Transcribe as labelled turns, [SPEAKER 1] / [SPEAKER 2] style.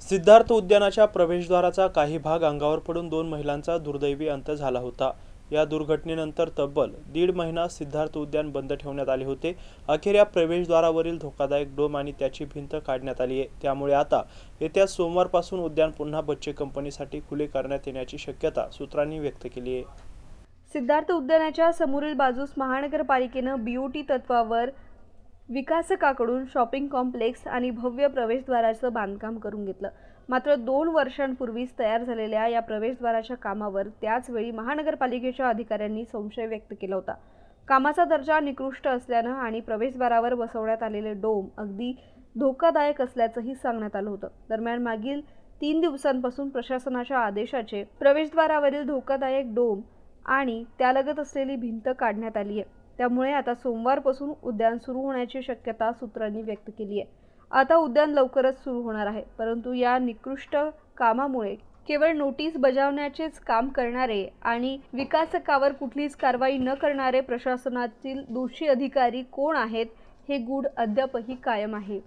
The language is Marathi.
[SPEAKER 1] सिद्धार्थ उद्यानाच्या प्रवेशद्वाराचा काही भाग अंगावर पडून 2 महिलांचा दुर्दैवी अंत झाला होता। या दुर्घटनेनंतर तब्बल 1.5 महिना सिद्धार्थ उद्यान बंद ठेवण्यात आले होते। अखेर या प्रवेशद्वारावरील धोकादायक डोम आणि त्याची भिंत काढण्यात आली आहे। त्यामुळे आता येत्या सोमवारपासून उद्यान पुन्हा बच्चे कंपनीसाठी खुले करण्यात येण्याची शक्यता सूत्रांनी व्यक्त केली आहे।
[SPEAKER 2] सिद्धार्थ उद्यानाच्या समोरील बाजूस महानगरपालिकेनं बीओटी तत्वावर विकासकाकडून शॉपिंग कॉम्प्लेक्स आणि भव्य प्रवेशद्वाराचं बांधकाम करून घेतलं। मात्र 2 वर्षांपूर्वीच तयार झालेल्या या प्रवेशद्वाराच्या कामावर त्याच वेळी महानगरपालिकेच्या अधिकाऱ्यांनी संशय व्यक्त केला होता। कामाचा दर्जा निकृष्ट असल्यानं आणि प्रवेशद्वारावर बसवण्यात आलेले डोम अगदी धोकादायक असल्याचंही सांगण्यात आलं होतं। दरम्यान मागील 3 दिवसांपासून प्रशासनाच्या आदेशाचे प्रवेशद्वारावरील धोकादायक डोम आणि त्यालगत असलेली भिंत काढण्यात आली आहे। त्यामुळे आता सोमवारपासून उद्यान सुरू होण्याची शक्यता सूत्रांनी व्यक्त केली आहे। आता उद्यान लवकरच सुरू होणार आहे, परंतु या निकृष्ट कामामुळे केवळ नोटीस बजावण्याचेच काम करणारे आणि विकासकावर कुठलीच कारवाई न करणारे प्रशासनातील दोषी अधिकारी कोण आहेत हे गूढ अद्यापही कायम आहे।